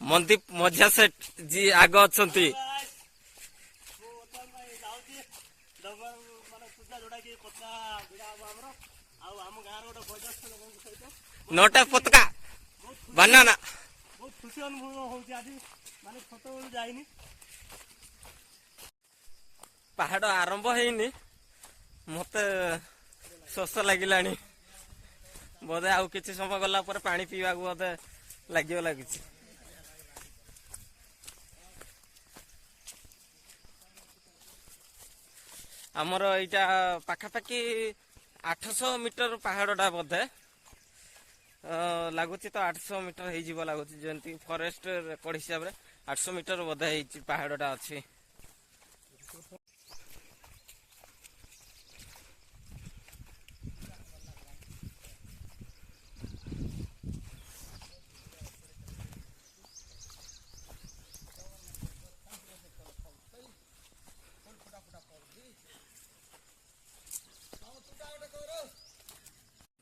मनदीप मजा सेठ जी आग अच्छा नोटा पतका बनाना पहाड़ आरंभ है मत शोष लगिलानी बोधे आउ कि समय गला पानी पीवा बोधे लगे लगुच आमर यहाँ पाखापाखि 800 मीटर पहाड़टा बोधे लगुच तो 800 मीटर हो लगुच जमी फरेस्ट रेकर्ड हिसाब से 800 मीटर बोधे पहाड़टा अच्छी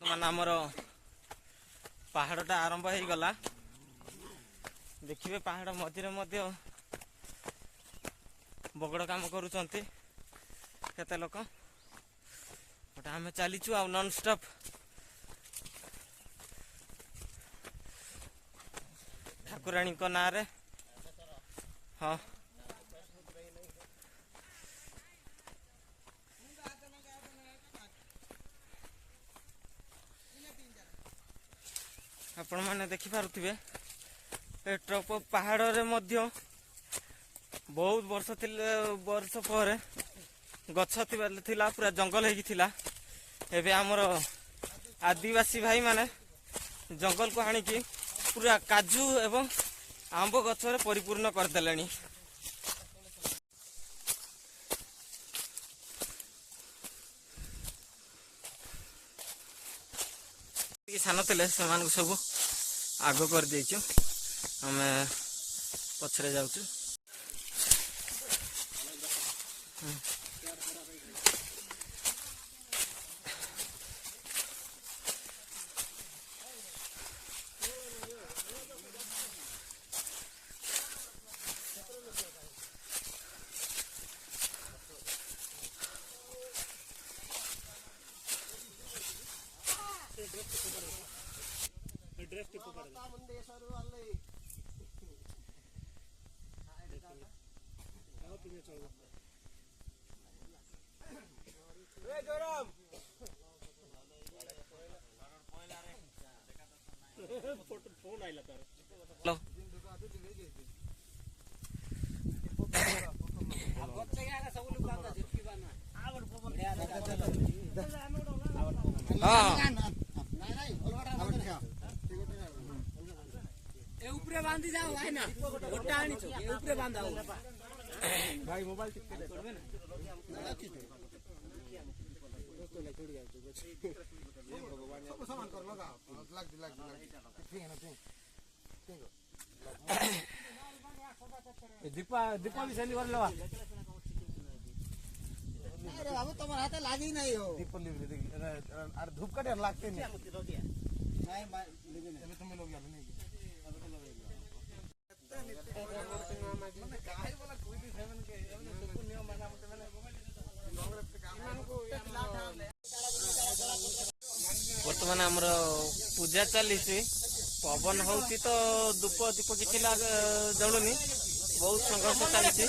मान आमर पहाड़टा आरंभ हो गला देखिए पहाड़ मझे मध्य बगड़ काम करुँचे केते लोक बट आम चलीचु आ नॉन स्टॉप ठाकुराणी ना रे हाँ आपण मैंने देखिपे टॉप पहाड़ रे मध्य बहुत वर्ष पर गछ थिला पूरा जंगल होगी एबे आमर आदिवासी भाई माने जंगल को हाणिकी पूरा काजू एवं आंब गछ रे परिपूर्ण करदेले सान थे से सब आग कर देचु आम पछरे जाऊँ बांधी जाओ है ना ओटा आनी छो के ऊपर बांधा भाई मोबाइल टिक दे छोड़बे ना दोस्तों ले छोड़ गया ये भगवान सब सामान कर लगा लग ठीक है ना ठीक दीपा भी सेंड कर लवा अरे बाबू तुम्हारे हाथ लागी नहीं हो दीप अरे धूप कटे लागते नहीं नहीं लेकिन तुम लोग यार नहीं बर्तमान आमर पूजा चली पवन होती तो धूप दीप किसी जलुनी बहुत संघर्ष चली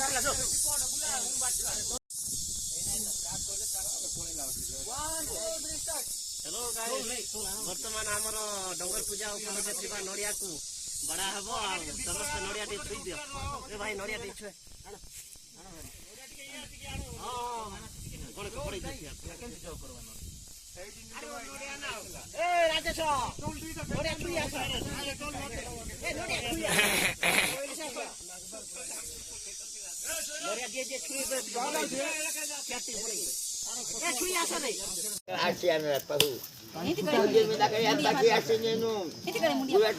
हेलो गाइस बर्तमान आमर डंगर पूजा उपलक्षे नड़िया को बड़ा हबो समस्त नड़िया टे छुई दियो ए भाई नड़िया टे छुए हां कोन कपड़े देखिया केन जो करवानो ए राजेश नड़िया छुई आस ए नड़िया छुई नड़िया जे छुई गाला दे क्याटी पड़ी ए छुई आस नहीं आसियान पहु इति करे में लगे यार बाकी आसे नेनु इति करे मुंडिया